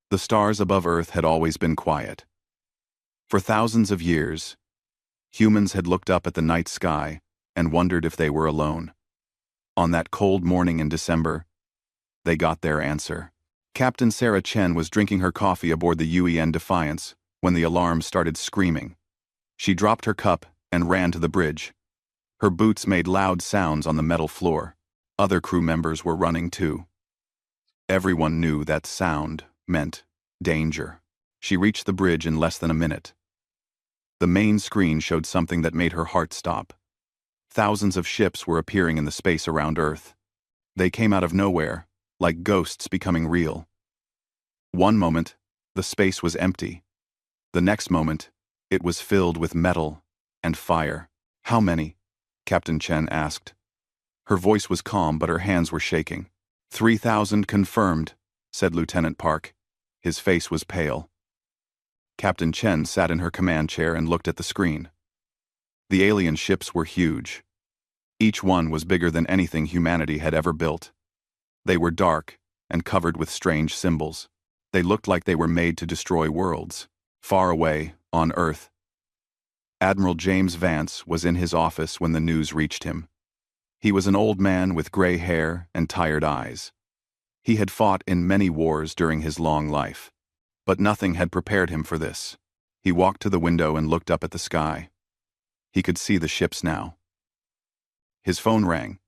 The stars above Earth had always been quiet. For thousands of years, humans had looked up at the night sky and wondered if they were alone. On that cold morning in December, they got their answer. Captain Sarah Chen was drinking her coffee aboard the UEN Defiance when the alarm started screaming. She dropped her cup and ran to the bridge. Her boots made loud sounds on the metal floor. Other crew members were running too. Everyone knew that sound meant danger. She reached the bridge in less than a minute. The main screen showed something that made her heart stop. Thousands of ships were appearing in the space around Earth. They came out of nowhere, like ghosts becoming real. One moment, the space was empty. The next moment, it was filled with metal and fire. "How many?" Captain Chen asked. Her voice was calm, but her hands were shaking. 3,000 confirmed, said Lieutenant Park. His face was pale. Captain Chen sat in her command chair and looked at the screen. The alien ships were huge. Each one was bigger than anything humanity had ever built. They were dark and covered with strange symbols. They looked like they were made to destroy worlds. Far away, on Earth, Admiral James Vance was in his office when the news reached him. He was an old man with gray hair and tired eyes. He had fought in many wars during his long life, but nothing had prepared him for this. He walked to the window and looked up at the sky. He could see the ships now. His phone rang.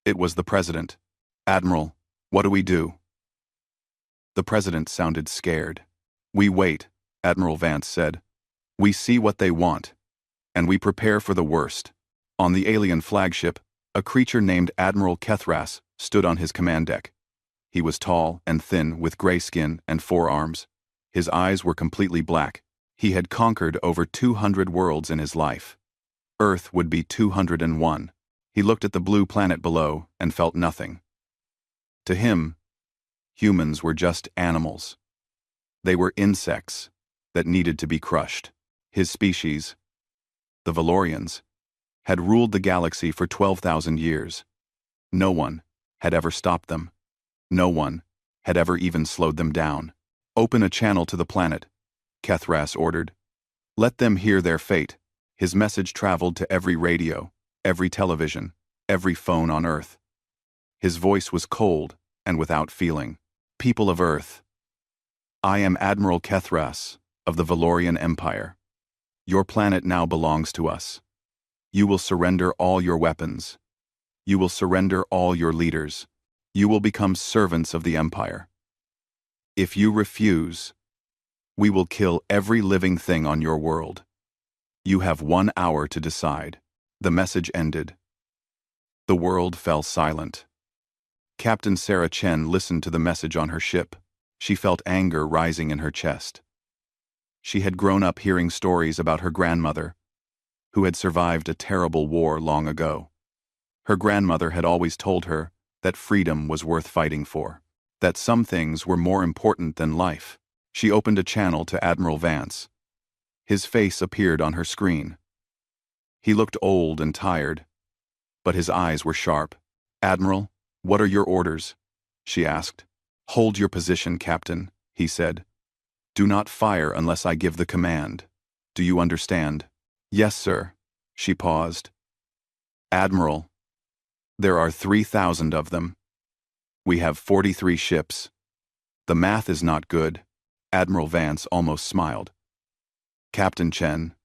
It was the president. "Admiral, what do we do?" The president sounded scared. "We wait," Admiral Vance said. "We see what they want, and we prepare for the worst." On the alien flagship, a creature named Admiral Kethras stood on his command deck. He was tall and thin with gray skin and 4 arms. His eyes were completely black. He had conquered over 200 worlds in his life. Earth would be 201. He looked at the blue planet below and felt nothing. To him, humans were just animals. They were insects that needed to be crushed. His species, the Valorians, had ruled the galaxy for 12,000 years. No one had ever stopped them. No one had ever even slowed them down. "Open a channel to the planet," Kethras ordered. "Let them hear their fate." His message traveled to every radio, every television, every phone on Earth. His voice was cold and without feeling. "People of Earth, I am Admiral Kethras of the Valorian Empire. Your planet now belongs to us. You will surrender all your weapons. You will surrender all your leaders. You will become servants of the Empire. If you refuse, we will kill every living thing on your world. You have 1 hour to decide." The message ended. The world fell silent. Captain Sarah Chen listened to the message on her ship. She felt anger rising in her chest. She had grown up hearing stories about her grandmother, who had survived a terrible war long ago. Her grandmother had always told her that freedom was worth fighting for, that some things were more important than life. She opened a channel to Admiral Vance. His face appeared on her screen. He looked old and tired, but his eyes were sharp. "Admiral, what are your orders?" she asked. "Hold your position, Captain," he said. "Do not fire unless I give the command. Do you understand?" "Yes, sir." She paused. "Admiral, there are 3,000 of them. We have 43 ships. The math is not good." Admiral Vance almost smiled. "Captain Chen,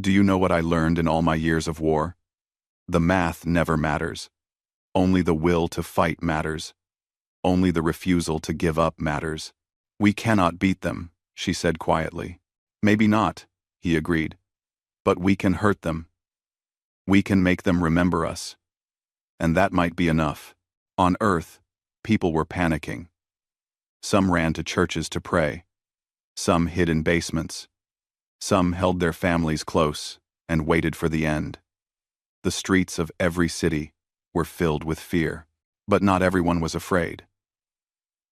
do you know what I learned in all my years of war? The math never matters. Only the will to fight matters. Only the refusal to give up matters. We cannot beat them," she said quietly. "Maybe not," he agreed. "But we can hurt them. We can make them remember us. And that might be enough." On Earth, people were panicking. Some ran to churches to pray. Some hid in basements. Some held their families close and waited for the end. The streets of every city were filled with fear, but not everyone was afraid.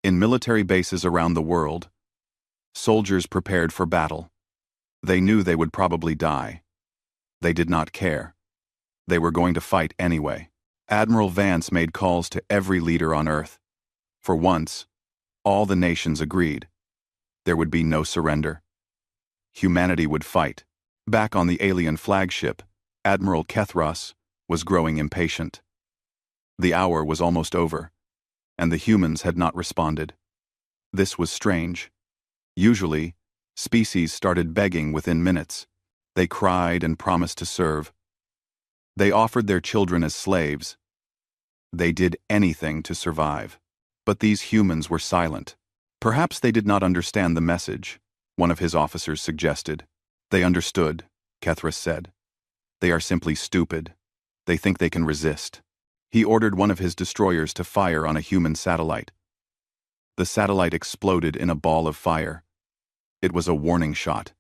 In military bases around the world, soldiers prepared for battle. They knew they would probably die. They did not care. They were going to fight anyway. Admiral Vance made calls to every leader on Earth. For once, all the nations agreed. There would be no surrender. Humanity would fight. Back on the alien flagship, Admiral Kethras was growing impatient. The hour was almost over, and the humans had not responded. This was strange. Usually, species started begging within minutes. They cried and promised to serve. They offered their children as slaves. They did anything to survive. But these humans were silent. Perhaps they did not understand the message, one of his officers suggested. They understood, Kethras said. They are simply stupid. They think they can resist. He ordered one of his destroyers to fire on a human satellite. The satellite exploded in a ball of fire. It was a warning shot.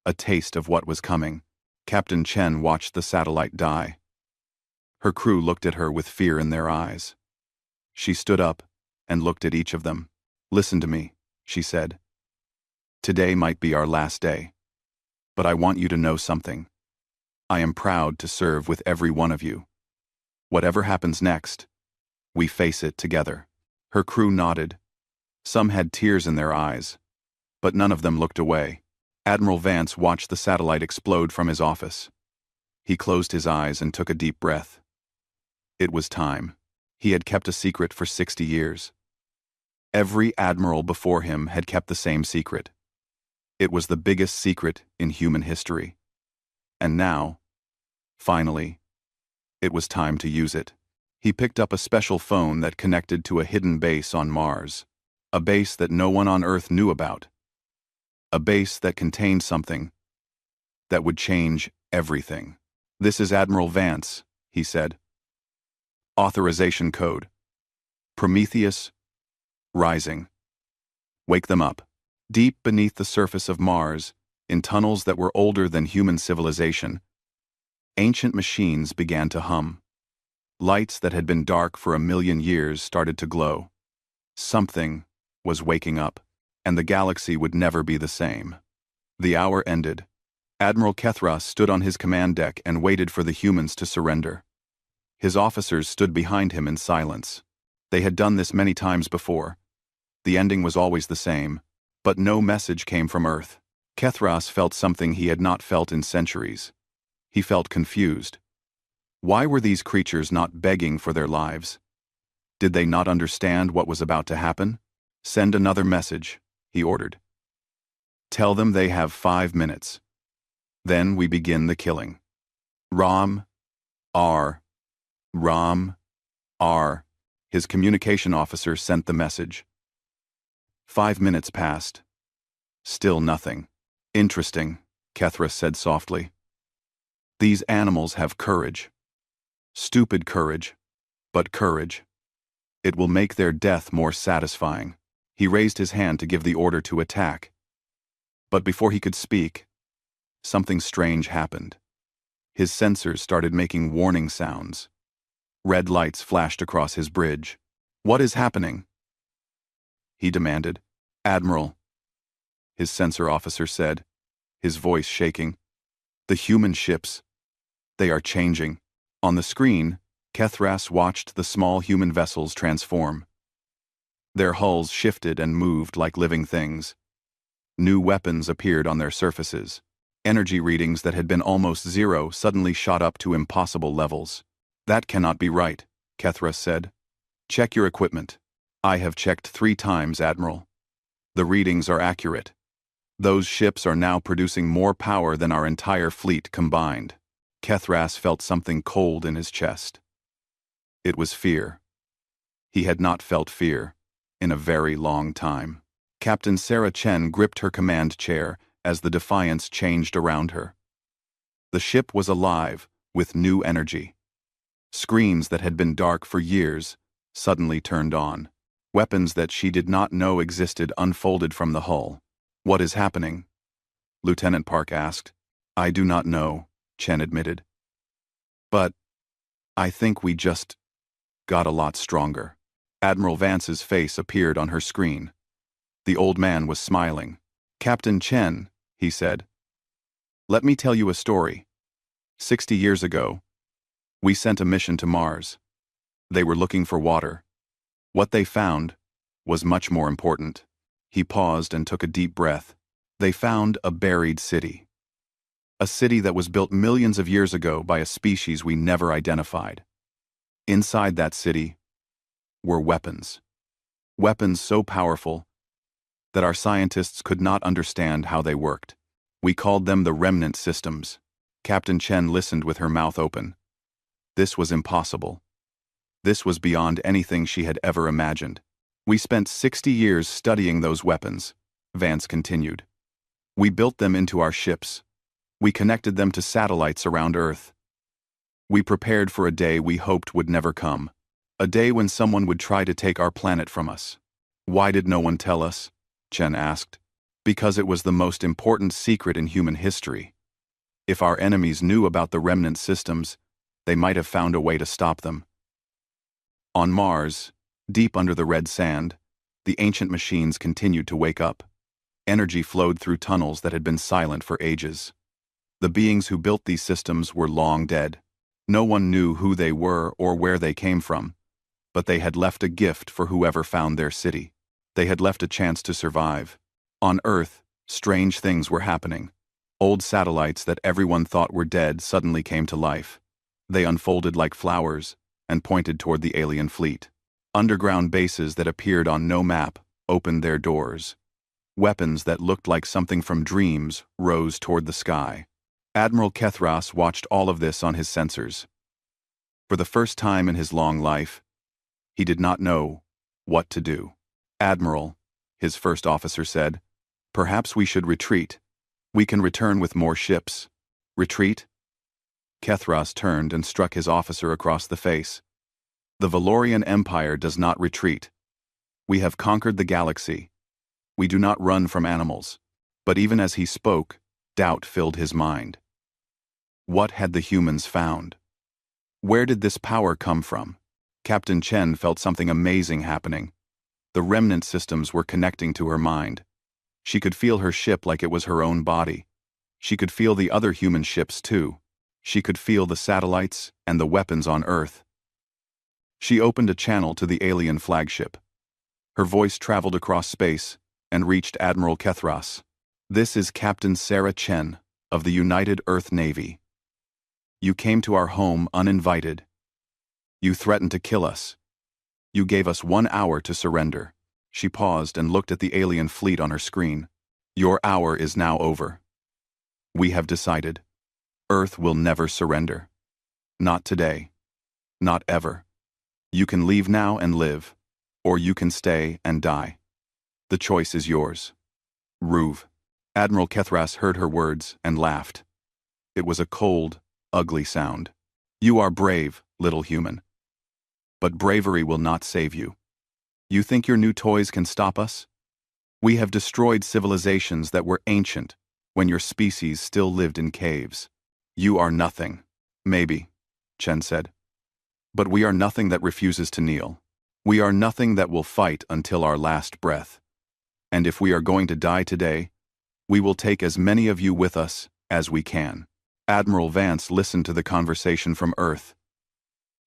A taste of what was coming. Captain Chen watched the satellite die. Her crew looked at her with fear in their eyes. She stood up and looked at each of them. "Listen to me," she said. "Today might be our last day. But I want you to know something. I am proud to serve with every one of you. Whatever happens next, we face it together." Her crew nodded. Some had tears in their eyes, but none of them looked away. Admiral Vance watched the satellite explode from his office. He closed his eyes and took a deep breath. It was time. He had kept a secret for 60 years. Every admiral before him had kept the same secret. It was the biggest secret in human history. And now, finally, it was time to use it. He picked up a special phone that connected to a hidden base on Mars. A base that no one on Earth knew about. A base that contained something that would change everything. "This is Admiral Vance," he said. "Authorization code. Prometheus rising. Wake them up." Deep beneath the surface of Mars, in tunnels that were older than human civilization, ancient machines began to hum. Lights that had been dark for 1,000,000 years started to glow. Something was waking up, and the galaxy would never be the same. The hour ended. Admiral Kethras stood on his command deck and waited for the humans to surrender. His officers stood behind him in silence. They had done this many times before. The ending was always the same, but no message came from Earth. Kethras felt something he had not felt in centuries. He felt confused. Why were these creatures not begging for their lives? Did they not understand what was about to happen? "Send another message," he ordered. "Tell them they have 5 minutes. Then we begin the killing. Ram, R, Ram, R." His communication officer sent the message. 5 minutes passed. Still nothing. "Interesting," Kethras said softly. "These animals have courage. Stupid courage, but courage. It will make their death more satisfying." He raised his hand to give the order to attack. But before he could speak, something strange happened. His sensors started making warning sounds. Red lights flashed across his bridge. "What is happening?" he demanded. "Admiral," his sensor officer said, his voice shaking. "The human ships, they are changing." On the screen, Kethras watched the small human vessels transform. Their hulls shifted and moved like living things. New weapons appeared on their surfaces. Energy readings that had been almost zero suddenly shot up to impossible levels. "That cannot be right," Kethras said. "Check your equipment." "I have checked 3 times, Admiral. The readings are accurate. Those ships are now producing more power than our entire fleet combined." Kethras felt something cold in his chest. It was fear. He had not felt fear in a very long time. Captain Sarah Chen gripped her command chair as the Defiance changed around her. The ship was alive, with new energy. Screens that had been dark for years suddenly turned on. Weapons that she did not know existed unfolded from the hull. "What is happening?" Lieutenant Park asked. "I do not know," Chen admitted. "But I think we just got a lot stronger." Admiral Vance's face appeared on her screen. The old man was smiling. "Captain Chen," he said, "let me tell you a story. 60 years ago, we sent a mission to Mars. They were looking for water. What they found was much more important. He paused and took a deep breath. They found a buried city. A city that was built millions of years ago by a species we never identified. Inside that city were weapons. Weapons so powerful that our scientists could not understand how they worked. We called them the remnant systems. Captain Chen listened with her mouth open. This was impossible. This was beyond anything she had ever imagined. We spent 60 years studying those weapons, Vance continued. We built them into our ships. We connected them to satellites around Earth. We prepared for a day we hoped would never come. A day when someone would try to take our planet from us. Why did no one tell us? Chen asked. Because it was the most important secret in human history. If our enemies knew about the remnant systems, they might have found a way to stop them. On Mars, deep under the red sand, the ancient machines continued to wake up. Energy flowed through tunnels that had been silent for ages. The beings who built these systems were long dead. No one knew who they were or where they came from, but they had left a gift for whoever found their city. They had left a chance to survive. On Earth, strange things were happening. Old satellites that everyone thought were dead suddenly came to life. They unfolded like flowers and pointed toward the alien fleet. Underground bases that appeared on no map opened their doors. Weapons that looked like something from dreams rose toward the sky. Admiral Kethras watched all of this on his sensors. For the first time in his long life, he did not know what to do. Admiral, his first officer said, perhaps we should retreat. We can return with more ships. Retreat? Kethras turned and struck his officer across the face. The Valorian Empire does not retreat. We have conquered the galaxy. We do not run from animals. But even as he spoke, doubt filled his mind. What had the humans found? Where did this power come from? Captain Chen felt something amazing happening. The remnant systems were connecting to her mind. She could feel her ship like it was her own body. She could feel the other human ships too. She could feel the satellites and the weapons on Earth. She opened a channel to the alien flagship. Her voice traveled across space and reached Admiral Kethras. This is Captain Sarah Chen of the United Earth Navy. You came to our home uninvited. You threatened to kill us. You gave us 1 hour to surrender. She paused and looked at the alien fleet on her screen. Your hour is now over. We have decided. Earth will never surrender. Not today. Not ever. You can leave now and live, or you can stay and die. The choice is yours. Ruve. Admiral Kethras heard her words and laughed. It was a cold, ugly sound. You are brave, little human. But bravery will not save you. You think your new toys can stop us? We have destroyed civilizations that were ancient when your species still lived in caves. You are nothing. Maybe, Chen said. But we are nothing that refuses to kneel. We are nothing that will fight until our last breath. And if we are going to die today, we will take as many of you with us as we can. Admiral Vance listened to the conversation from Earth.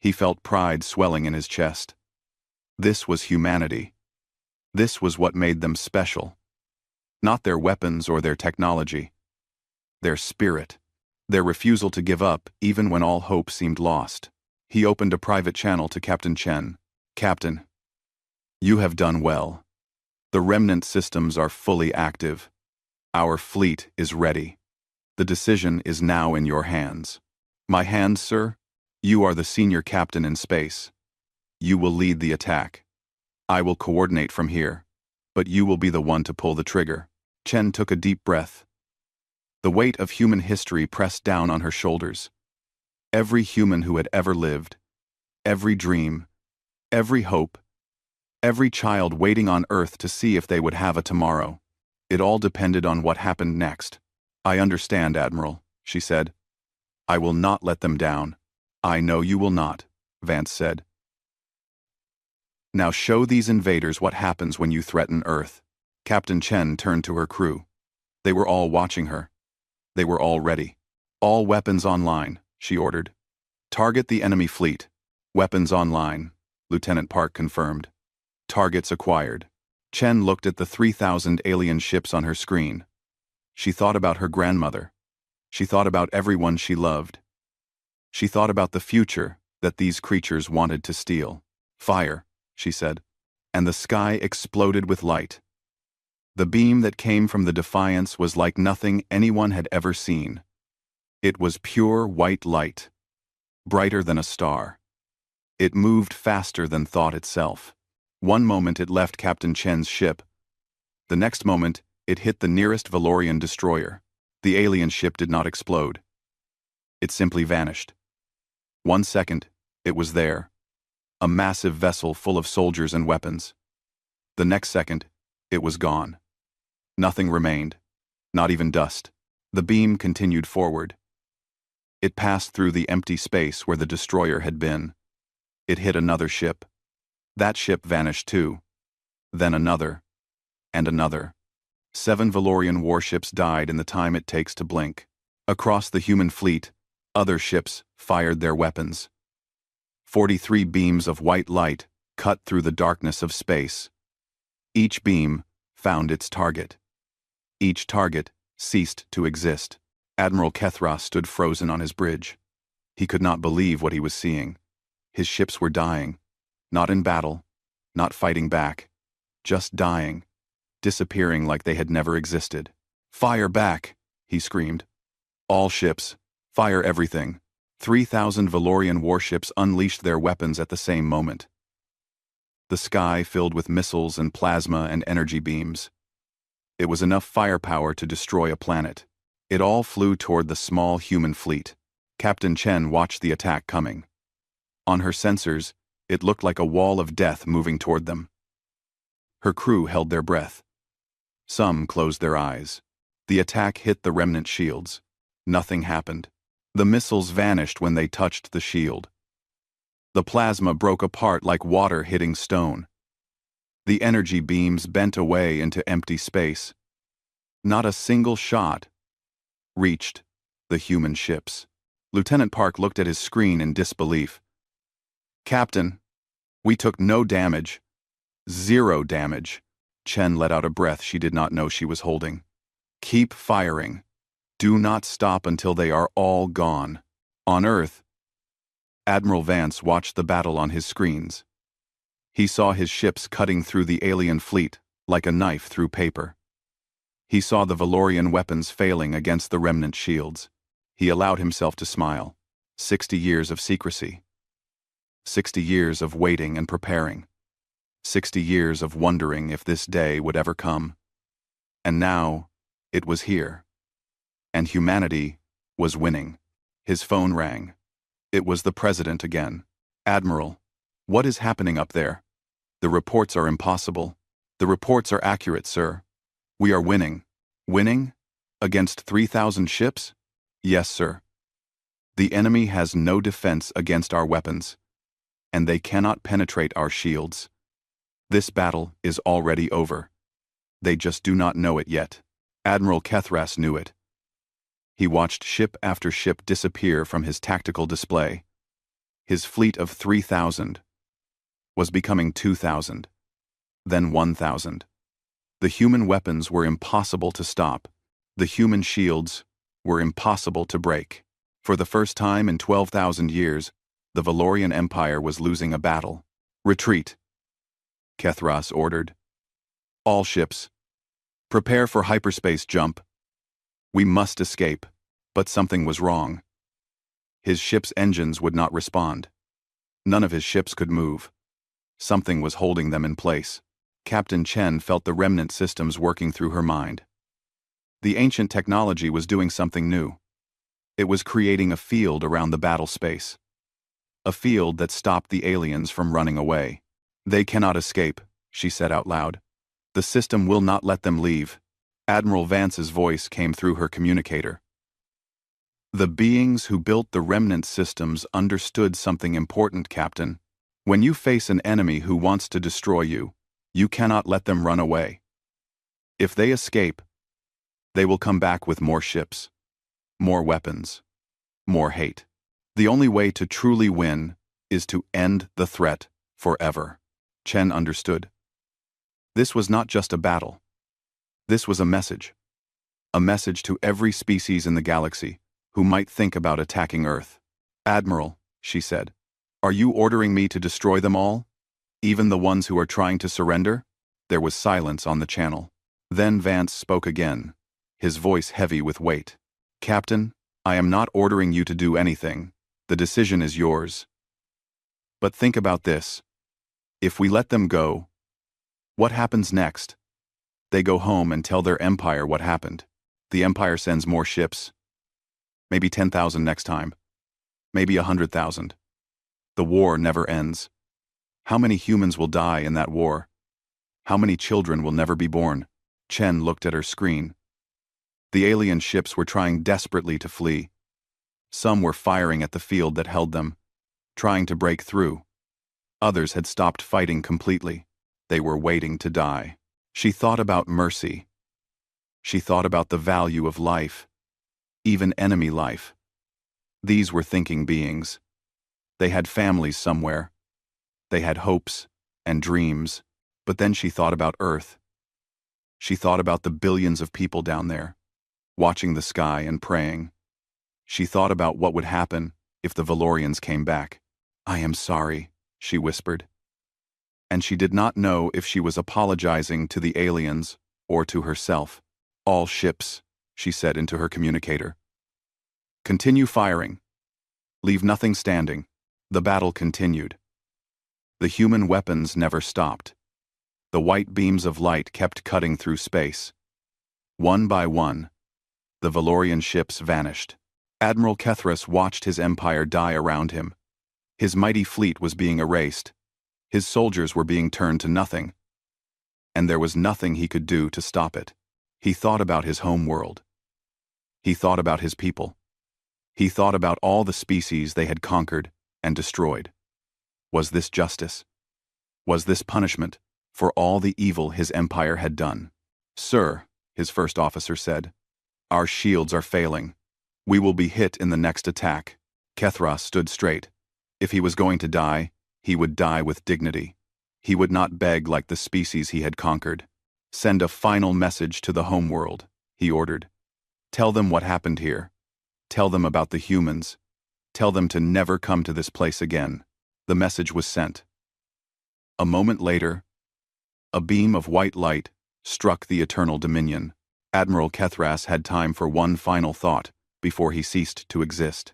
He felt pride swelling in his chest. This was humanity. This was what made them special. Not their weapons or their technology. Their spirit. Their refusal to give up even when all hope seemed lost. He opened a private channel to Captain Chen. Captain, you have done well. The remnant systems are fully active. Our fleet is ready. The decision is now in your hands. My hands, sir? You are the senior captain in space. You will lead the attack. I will coordinate from here, but you will be the one to pull the trigger. Chen took a deep breath. The weight of human history pressed down on her shoulders. Every human who had ever lived, every dream, every hope, every child waiting on Earth to see if they would have a tomorrow. It all depended on what happened next. I understand, Admiral, she said. I will not let them down. I know you will not, Vance said. Now show these invaders what happens when you threaten Earth. Captain Chen turned to her crew. They were all watching her. They were all ready. All weapons online, she ordered. Target the enemy fleet. Weapons online, Lieutenant Park confirmed. Targets acquired. Chen looked at the 3,000 alien ships on her screen. She thought about her grandmother. She thought about everyone she loved. She thought about the future that these creatures wanted to steal. Fire, she said, and the sky exploded with light. The beam that came from the Defiance was like nothing anyone had ever seen. It was pure white light, brighter than a star. It moved faster than thought itself. One moment it left Captain Chen's ship. The next moment, it hit the nearest Valorian destroyer. The alien ship did not explode. It simply vanished. 1 second, it was there. A massive vessel full of soldiers and weapons. The next second, it was gone. Nothing remained, not even dust. The beam continued forward. It passed through the empty space where the destroyer had been. It hit another ship. That ship vanished too. Then another. And another. 7 Valorian warships died in the time it takes to blink. Across the human fleet, other ships fired their weapons. 43 beams of white light cut through the darkness of space. Each beam found its target. Each target ceased to exist. Admiral Kethra stood frozen on his bridge. He could not believe what he was seeing. His ships were dying. Not in battle, not fighting back. Just dying. Disappearing like they had never existed. "Fire back!" he screamed. "All ships, fire everything." 3,000 Valorian warships unleashed their weapons at the same moment. The sky filled with missiles and plasma and energy beams. It was enough firepower to destroy a planet. It all flew toward the small human fleet. Captain Chen watched the attack coming. On her sensors, it looked like a wall of death moving toward them. Her crew held their breath. Some closed their eyes. The attack hit the remnant shields. Nothing happened. The missiles vanished when they touched the shield. The plasma broke apart like water hitting stone. The energy beams bent away into empty space. Not a single shot reached the human ships. Lieutenant Park looked at his screen in disbelief. "Captain, we took no damage. 0 damage." Chen let out a breath she did not know she was holding. "Keep firing. Do not stop until they are all gone." On Earth, Admiral Vance watched the battle on his screens. He saw his ships cutting through the alien fleet like a knife through paper. He saw the Valorian weapons failing against the remnant shields. He allowed himself to smile. 60 years of secrecy. 60 years of waiting and preparing. 60 years of wondering if this day would ever come. And now, it was here. And humanity was winning. His phone rang. It was the president again. "Admiral, what is happening up there? The reports are impossible. The reports are accurate, sir. We are winning." "Winning? Against 3,000 ships?" "Yes, sir. The enemy has no defense against our weapons, and they cannot penetrate our shields. This battle is already over. They just do not know it yet." Admiral Kethras knew it. He watched ship after ship disappear from his tactical display. His fleet of 3,000 was becoming 2,000, then 1,000. The human weapons were impossible to stop. The human shields were impossible to break. For the first time in 12,000 years, the Valorian Empire was losing a battle. "Retreat," Kethras ordered. "All ships, prepare for hyperspace jump. We must escape." But something was wrong. His ship's engines would not respond. None of his ships could move. Something was holding them in place. Captain Chen felt the remnant systems working through her mind. The ancient technology was doing something new. It was creating a field around the battle space. A field that stopped the aliens from running away. "They cannot escape," she said out loud. "The system will not let them leave." Admiral Vance's voice came through her communicator. "The beings who built the remnant systems understood something important, Captain. When you face an enemy who wants to destroy you, you cannot let them run away. If they escape, they will come back with more ships, more weapons, more hate. The only way to truly win is to end the threat forever." Chen understood. This was not just a battle. This was a message. A message to every species in the galaxy who might think about attacking Earth. "Admiral," she said, "are you ordering me to destroy them all? Even the ones who are trying to surrender?" There was silence on the channel. Then Vance spoke again, his voice heavy with weight. "Captain, I am not ordering you to do anything. The decision is yours. But think about this. If we let them go, what happens next? They go home and tell their empire what happened. The empire sends more ships. Maybe 10,000 next time. Maybe 100,000. The war never ends. How many humans will die in that war? How many children will never be born?" Chen looked at her screen. The alien ships were trying desperately to flee. Some were firing at the field that held them, trying to break through. Others had stopped fighting completely. They were waiting to die. She thought about mercy. She thought about the value of life, even enemy life. These were thinking beings. They had families somewhere. They had hopes and dreams. But then she thought about Earth. She thought about the billions of people down there, watching the sky and praying. She thought about what would happen if the Valorians came back. "I am sorry," she whispered. And she did not know if she was apologizing to the aliens or to herself. "All ships," she said into her communicator. "Continue firing. Leave nothing standing." The battle continued. The human weapons never stopped. The white beams of light kept cutting through space. One by one, the Valorian ships vanished. Admiral Kethras watched his empire die around him. His mighty fleet was being erased. His soldiers were being turned to nothing. And there was nothing he could do to stop it. He thought about his home world. He thought about his people. He thought about all the species they had conquered and destroyed. Was this justice? Was this punishment for all the evil his empire had done? "Sir," his first officer said, "our shields are failing. We will be hit in the next attack." Kethras stood straight. If he was going to die, he would die with dignity. He would not beg like the species he had conquered. "Send a final message to the homeworld," he ordered. "Tell them what happened here. Tell them about the humans. Tell them to never come to this place again." The message was sent. A moment later, a beam of white light struck the Eternal Dominion. Admiral Kethras had time for one final thought before he ceased to exist.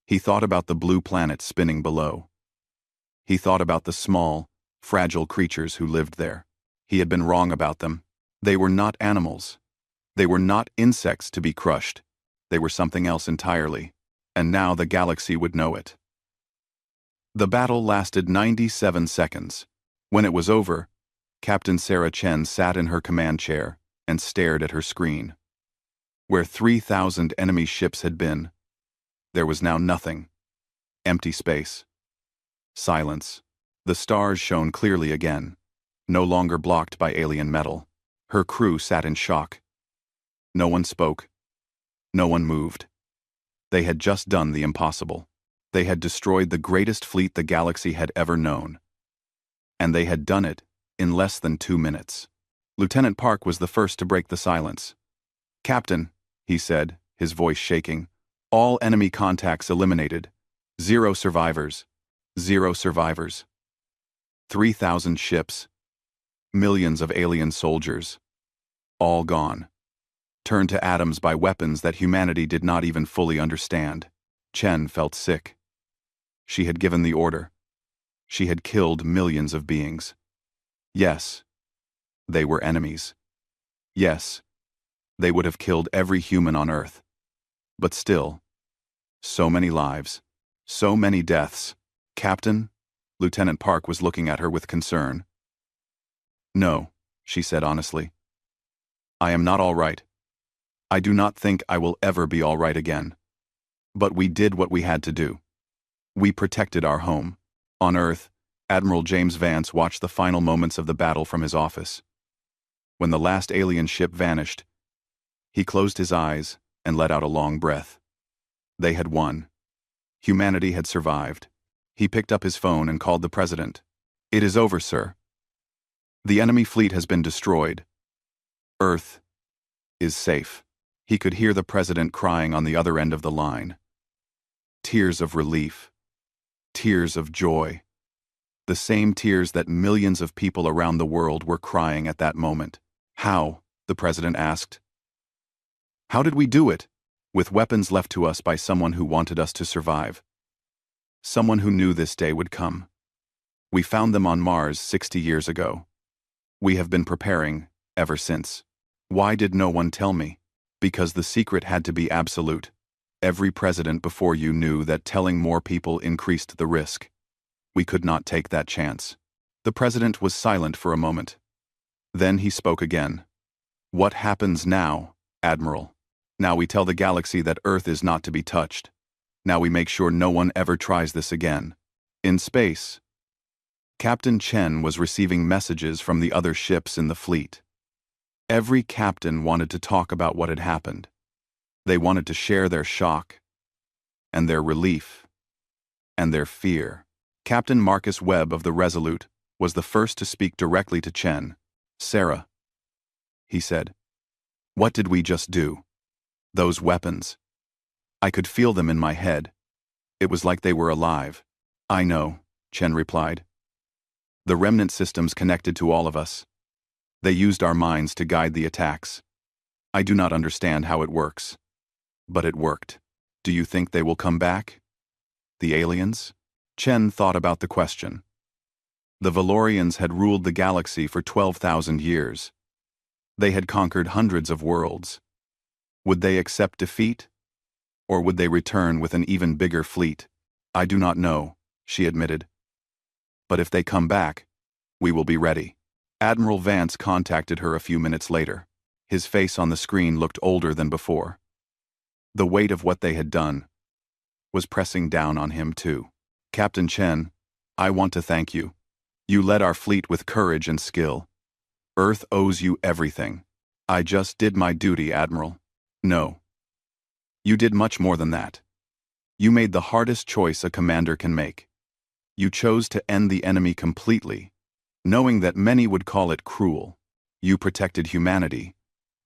He thought about the blue planet spinning below. He thought about the small, fragile creatures who lived there. He had been wrong about them. They were not animals. They were not insects to be crushed. They were something else entirely. And now the galaxy would know it. The battle lasted 97 seconds. When it was over, Captain Sarah Chen sat in her command chair and stared at her screen. Where 3,000 enemy ships had been, there was now nothing. Empty space. Silence. The stars shone clearly again, no longer blocked by alien metal. Her crew sat in shock. No one spoke. No one moved. They had just done the impossible. They had destroyed the greatest fleet the galaxy had ever known. And they had done it in less than 2 minutes. Lieutenant Park was the first to break the silence. "Captain," he said, his voice shaking, "all enemy contacts eliminated. 0 survivors. 0 survivors. 3,000 ships. Millions of alien soldiers. All gone. Turned to atoms by weapons that humanity did not even fully understand." Chen felt sick. She had given the order. She had killed millions of beings. Yes, they were enemies. Yes, they would have killed every human on Earth. But still, so many lives, so many deaths. "Captain?" Lieutenant Park was looking at her with concern. "No," she said honestly. "I am not all right. I do not think I will ever be all right again. But we did what we had to do. We protected our home." On Earth, Admiral James Vance watched the final moments of the battle from his office. When the last alien ship vanished, he closed his eyes and let out a long breath. They had won. Humanity had survived. He picked up his phone and called the president. "It is over, sir." The enemy fleet has been destroyed. Earth is safe. He could hear the president crying on the other end of the line. Tears of relief. Tears of joy. The same tears that millions of people around the world were crying at that moment. How? The president asked. How did we do it? With weapons left to us by someone who wanted us to survive. Someone who knew this day would come. We found them on Mars 60 years ago. We have been preparing ever since. Why did no one tell me? Because the secret had to be absolute. Every president before you knew that telling more people increased the risk. We could not take that chance. The president was silent for a moment. Then he spoke again. What happens now, Admiral? Now we tell the galaxy that Earth is not to be touched. Now we make sure no one ever tries this again. In space, Captain Chen was receiving messages from the other ships in the fleet. Every captain wanted to talk about what had happened. They wanted to share their shock, and their relief, and their fear. Captain Marcus Webb of the Resolute was the first to speak directly to Chen. Sarah, he said, what did we just do? Those weapons. I could feel them in my head. It was like they were alive. I know, Chen replied. The remnant systems connected to all of us. They used our minds to guide the attacks. I do not understand how it works. But it worked. Do you think they will come back? The aliens? Chen thought about the question. The Valorians had ruled the galaxy for 12,000 years. They had conquered hundreds of worlds. Would they accept defeat? Or would they return with an even bigger fleet? I do not know, she admitted. But if they come back, we will be ready. Admiral Vance contacted her a few minutes later. His face on the screen looked older than before. The weight of what they had done was pressing down on him too. Captain Chen, I want to thank you. You led our fleet with courage and skill. Earth owes you everything. I just did my duty, Admiral. No. You did much more than that. You made the hardest choice a commander can make. You chose to end the enemy completely, knowing that many would call it cruel. You protected humanity,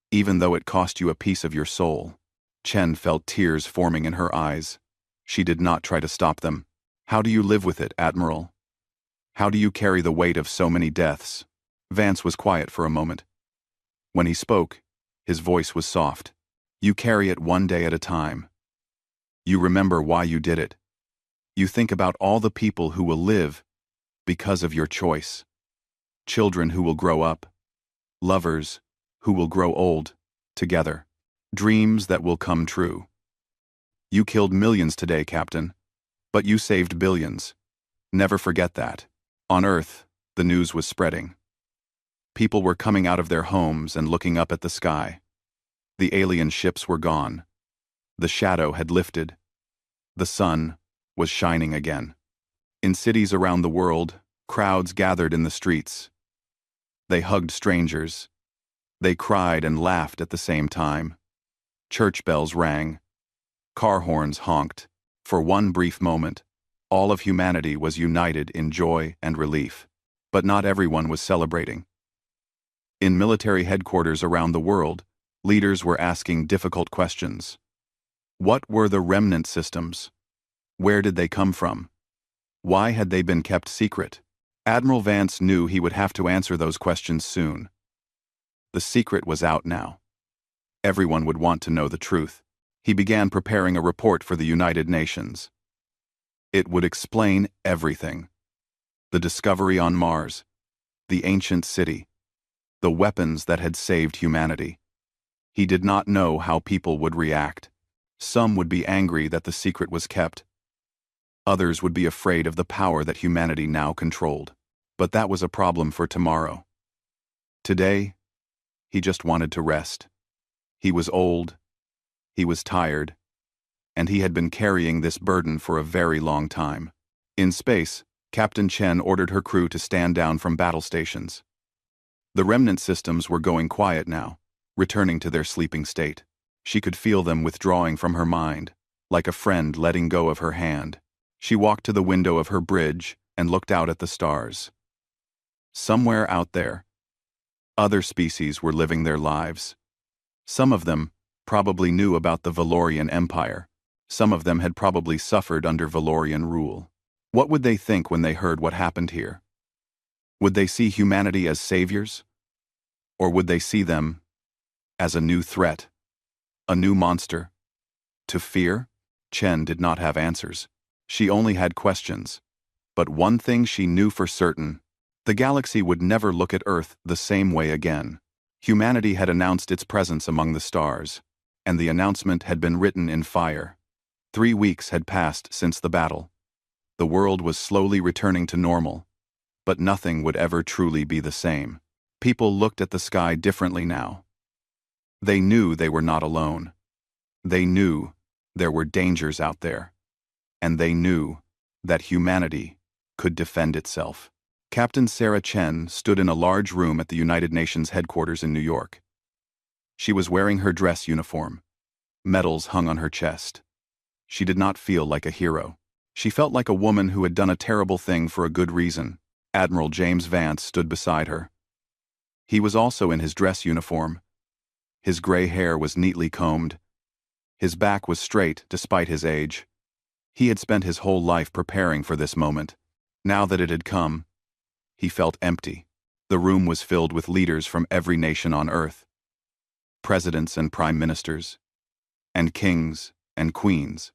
even though it cost you a piece of your soul. Chen felt tears forming in her eyes. She did not try to stop them. How do you live with it, Admiral? How do you carry the weight of so many deaths? Vance was quiet for a moment. When he spoke, his voice was soft. You carry it one day at a time. You remember why you did it. You think about all the people who will live because of your choice. Children who will grow up. Lovers who will grow old together. Dreams that will come true. You killed millions today, Captain, but you saved billions. Never forget that. On Earth, the news was spreading. People were coming out of their homes and looking up at the sky. The alien ships were gone. The shadow had lifted. The sun was shining again. In cities around the world, crowds gathered in the streets. They hugged strangers. They cried and laughed at the same time. Church bells rang. Car horns honked. For one brief moment, all of humanity was united in joy and relief. But not everyone was celebrating. In military headquarters around the world, leaders were asking difficult questions. What were the remnant systems? Where did they come from? Why had they been kept secret? Admiral Vance knew he would have to answer those questions soon. The secret was out now. Everyone would want to know the truth. He began preparing a report for the United Nations. It would explain everything. The discovery on Mars, the ancient city, the weapons that had saved humanity. He did not know how people would react. Some would be angry that the secret was kept. Others would be afraid of the power that humanity now controlled. But that was a problem for tomorrow. Today, he just wanted to rest. He was old, he was tired, and he had been carrying this burden for a very long time. In space, Captain Chen ordered her crew to stand down from battle stations. The remnant systems were going quiet now, returning to their sleeping state. She could feel them withdrawing from her mind, like a friend letting go of her hand. She walked to the window of her bridge and looked out at the stars. Somewhere out there, Other species were living their lives. Some of them probably knew about the Valorian Empire. Some of them had probably suffered under Valorian rule. What would they think when they heard what happened here? Would they see humanity as saviors? Or would they see them as a new threat, a new monster to fear? Chen did not have answers. She only had questions. But one thing she knew for certain: the galaxy would never look at Earth the same way again. Humanity had announced its presence among the stars, and the announcement had been written in fire. 3 weeks had passed since the battle. The world was slowly returning to normal, but nothing would ever truly be the same. People looked at the sky differently now. They knew they were not alone. They knew there were dangers out there. And they knew that humanity could defend itself. Captain Sarah Chen stood in a large room at the United Nations headquarters in New York. She was wearing her dress uniform. Medals hung on her chest. She did not feel like a hero. She felt like a woman who had done a terrible thing for a good reason. Admiral James Vance stood beside her. He was also in his dress uniform. His gray hair was neatly combed. His back was straight despite his age. He had spent his whole life preparing for this moment. Now that it had come, he felt empty. The room was filled with leaders from every nation on Earth. Presidents and prime ministers, and kings and queens.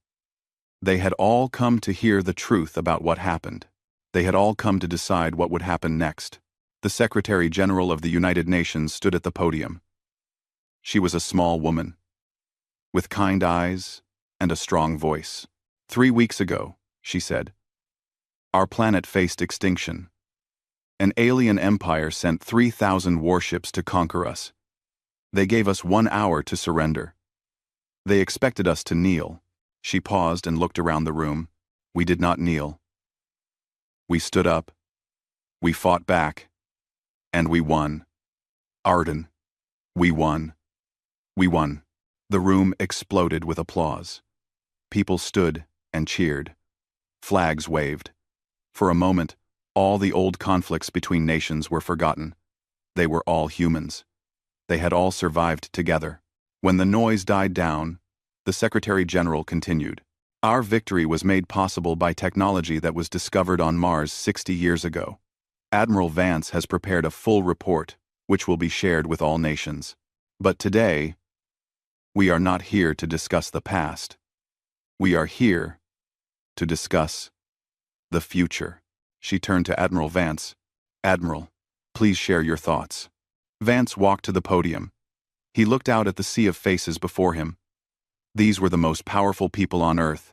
They had all come to hear the truth about what happened. They had all come to decide what would happen next. The Secretary General of the United Nations stood at the podium. She was a small woman, with kind eyes and a strong voice. 3 weeks ago, she said, our planet faced extinction. An alien empire sent 3,000 warships to conquer us. They gave us 1 hour to surrender. They expected us to kneel. She paused and looked around the room. We did not kneel. We stood up. We fought back. And we won. Arden. We won. We won. The room exploded with applause. People stood and cheered. Flags waved. For a moment, all the old conflicts between nations were forgotten. They were all humans. They had all survived together. When the noise died down, the Secretary General continued. Our victory was made possible by technology that was discovered on Mars 60 years ago. Admiral Vance has prepared a full report, which will be shared with all nations. But today, we are not here to discuss the past. We are here to discuss the future. She turned to Admiral Vance. Admiral, please share your thoughts. Vance walked to the podium. He looked out at the sea of faces before him. These were the most powerful people on Earth,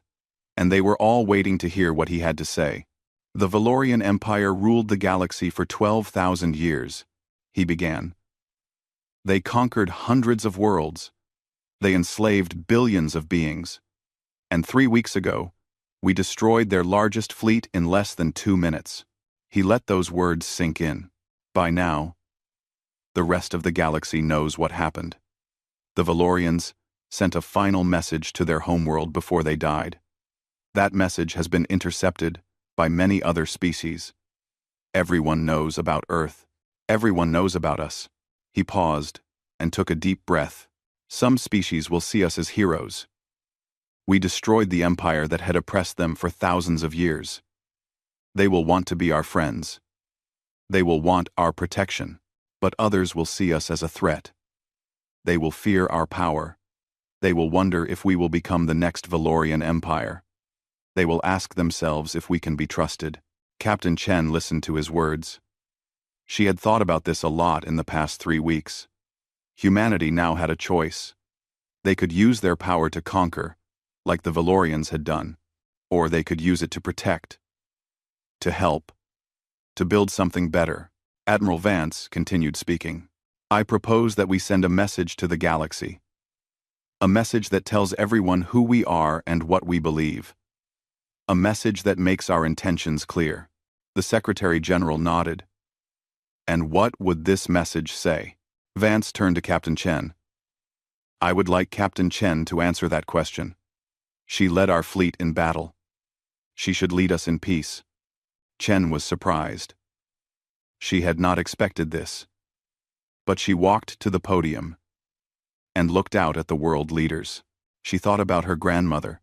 and they were all waiting to hear what he had to say. The Valorian Empire ruled the galaxy for 12,000 years, he began. They conquered hundreds of worlds. They enslaved billions of beings. And 3 weeks ago, we destroyed their largest fleet in less than 2 minutes. He let those words sink in. By now, the rest of the galaxy knows what happened. The Valorians sent a final message to their homeworld before they died. That message has been intercepted by many other species. Everyone knows about Earth. Everyone knows about us. He paused and took a deep breath. Some species will see us as heroes. We destroyed the empire that had oppressed them for thousands of years. They will want to be our friends. They will want our protection, but others will see us as a threat. They will fear our power. They will wonder if we will become the next Valorian Empire. They will ask themselves if we can be trusted. Captain Chen listened to his words. She had thought about this a lot in the past 3 weeks. Humanity now had a choice. They could use their power to conquer, like the Valorians had done, or they could use it to protect, to help, to build something better. Admiral Vance continued speaking. I propose that we send a message to the galaxy. A message that tells everyone who we are and what we believe. A message that makes our intentions clear. The Secretary General nodded. And what would this message say? Vance turned to Captain Chen. I would like Captain Chen to answer that question. She led our fleet in battle. She should lead us in peace. Chen was surprised. She had not expected this. But she walked to the podium and looked out at the world leaders. She thought about her grandmother.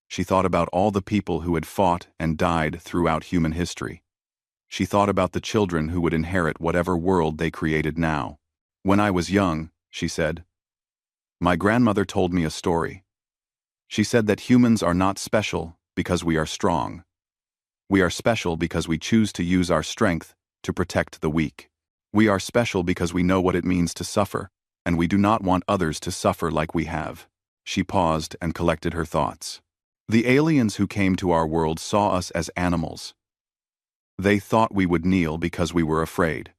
She thought about all the people who had fought and died throughout human history. She thought about the children who would inherit whatever world they created now. "When I was young," she said, "my grandmother told me a story. She said that humans are not special because we are strong. We are special because we choose to use our strength to protect the weak. We are special because we know what it means to suffer, and we do not want others to suffer like we have." She paused and collected her thoughts. "The aliens who came to our world saw us as animals. They thought we would kneel because we were afraid.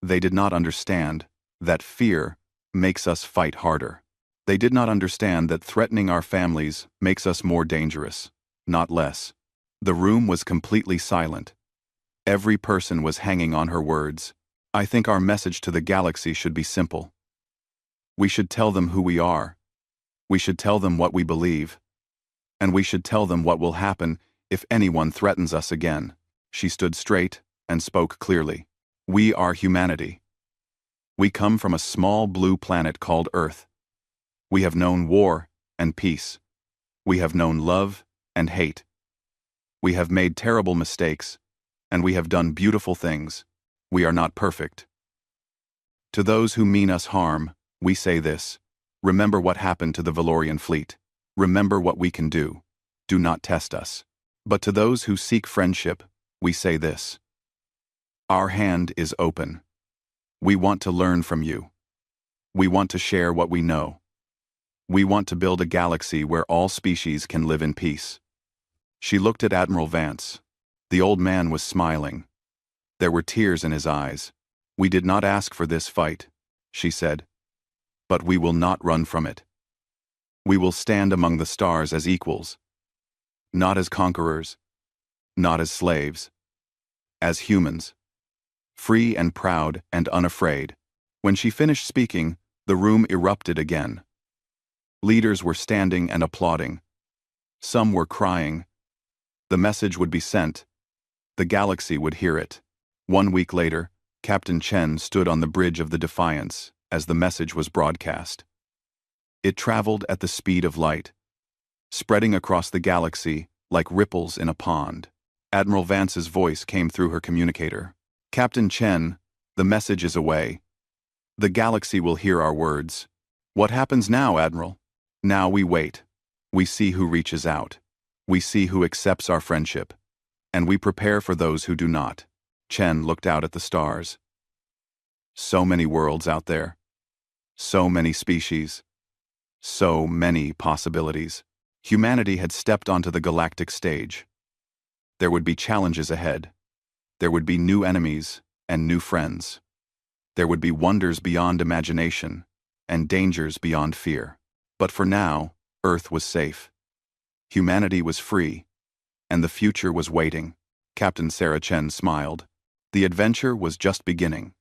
They did not understand that fear makes us fight harder. They did not understand that threatening our families makes us more dangerous, not less." The room was completely silent. Every person was hanging on her words. "I think our message to the galaxy should be simple. We should tell them who we are. We should tell them what we believe. And we should tell them what will happen if anyone threatens us again." She stood straight and spoke clearly. "We are humanity. We come from a small blue planet called Earth. We have known war and peace. We have known love and hate. We have made terrible mistakes, and we have done beautiful things. We are not perfect. To those who mean us harm, we say this: remember what happened to the Valorian fleet. Remember what we can do. Do not test us. But to those who seek friendship, we say this: our hand is open. We want to learn from you. We want to share what we know. We want to build a galaxy where all species can live in peace." She looked at Admiral Vance. The old man was smiling. There were tears in his eyes. "We did not ask for this fight," she said, "but we will not run from it. We will stand among the stars as equals, not as conquerors, not as slaves, as humans, free and proud and unafraid." When she finished speaking, the room erupted again. Leaders were standing and applauding. Some were crying. The message would be sent. The galaxy would hear it. 1 week later, Captain Chen stood on the bridge of the Defiance as the message was broadcast. It traveled at the speed of light, spreading across the galaxy like ripples in a pond. Admiral Vance's voice came through her communicator. "Captain Chen, the message is away. The galaxy will hear our words." "What happens now, Admiral?" "Now we wait. We see who reaches out. We see who accepts our friendship. And we prepare for those who do not." Chen looked out at the stars. So many worlds out there. So many species. So many possibilities. Humanity had stepped onto the galactic stage. There would be challenges ahead. There would be new enemies and new friends. There would be wonders beyond imagination and dangers beyond fear. But for now, Earth was safe. Humanity was free, and the future was waiting. Captain Sarah Chen smiled. The adventure was just beginning.